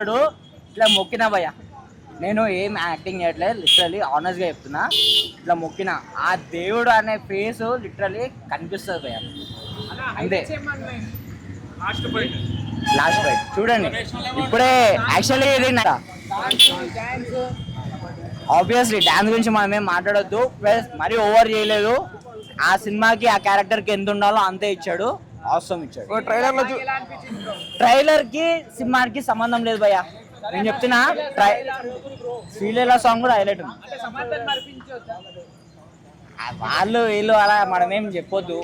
ఇట్లా మొక్కినా భయ్య, నేను ఏం యాక్టింగ్ చేయట్లేదు, లిటరలీ ఆనెస్ట్గా చెప్తున్నా. ఇట్లా మొక్కిన ఆ దేవుడు అనే ఫేస్ లిటరలీ కనిపిస్తుంది భయ్య, అంతే. లాస్ట్ ఫైట్ చూడండి ఇప్పుడే. యాక్చువల్లీ ఇది ఆబ్వియస్లీ డాన్స్ గురించి మనం ఏం మాట్లాడొద్దు, ప్లస్ మరీ ఓవర్ చేయలేదు. ఆ సినిమాకి ఆ క్యారెక్టర్కి ఎంత ఉండాలో అంతే ఇచ్చాడు, అవసరం ఇచ్చాడు. ట్రైలర్ కి సినిమాకి సంబంధం లేదు భయ్య, నేను చెప్తున్నా. శ్రీలీల సాంగ్ కూడా హైలైట్ ఉంది. వాళ్ళు వీళ్ళు అలా మనం ఏం చెప్పొద్దు,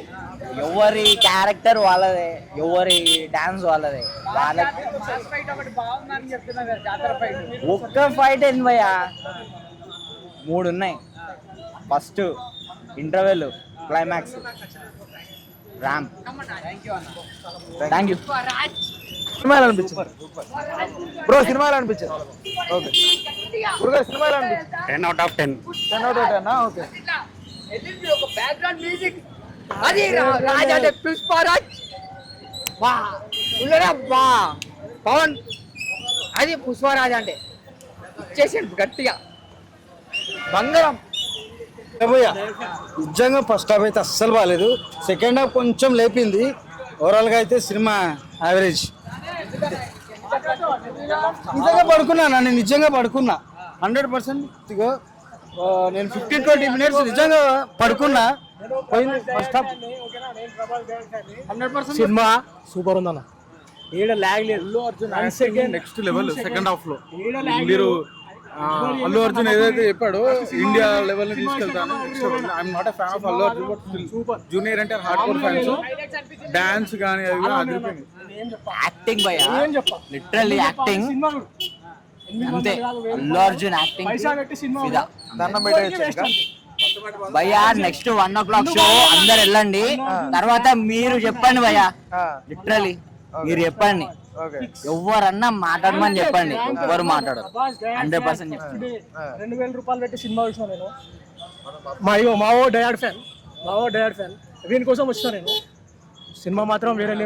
ఎవరి క్యారెక్టర్ వాళ్ళదే, ఎవరి డాన్స్ వాళ్ళదే. వాళ్ళకి ఒక్క ఫైట్ ఏంది భయ్య, 3 ఉన్నాయి. First interval, climax, ramp. Thank you. సినిమాలు అనిపించింది బ్రో, సినిమాలు అనిపించింది. ఓకే బ్రో, సినిమాలు అనిపించింది 10 out of 10. 10 out of 10. Okay. ఒక బ్యాక్గ్రౌండ్ మ్యూజిక్ అది రాజ్ అంటే పుష్పరాజ్ బా ఉండరా బా పవన్, అది పుష్పరాజ్ అంటే ఇచ్చేసాడు గట్టిగా బంగారం. నిజంగా ఫస్ట్ హాఫ్ అయితే అస్సలు బాగాలేదు, సెకండ్ హాఫ్ కొంచెం లేపింది. ఓవరాల్గా అయితే సినిమా యావరేజ్. నిజంగా పడుకున్నా, నేను నిజంగా పడుకున్నా 100%. ఇగో నేను 15-20 minutes నిజంగా పడుకున్నా. పోయింది ఫస్ట్ హాఫ్. 100% సినిమా సూపర్ ఉందన్న. ఏడ లాగ్ లేదు. నెక్స్ట్ లెవెల్ సెకండ్ హాఫ్ లో మీరు అల్లు అర్జున్ ఏదైతే చెప్పాడో ఇండియా లెవెల్ ని తీసుకెళ్తాను. I'm not a fan of Allu Arjun, but junior అంటే హార్డ్ కోర్ ఫ్యాన్స్. డాన్స్ కానీ అది యాక్టింగ్ భయ్య, లిటరల్లీ యాక్టింగ్ అంతే. అల్లు అర్జున్ యాక్టింగ్ భయ్య. నెక్స్ట్ 1 o'clock షో అందరు వెళ్ళండి, తర్వాత మీరు చెప్పండి భయ్య. లిటరల్లీ మీరు చెప్పండి, ఎవరన్నా మాట్లాడమని చెప్పండి, ఎవరు మాట్లాడరు. 100% చెప్పండి. 2000 రూపాయలు పెట్టి సినిమా చూసిన నేను. మావో డయాడ్ ఫ్యాన్, వీని కోసం వచ్చిన నేను. సినిమా మాత్రం వేరే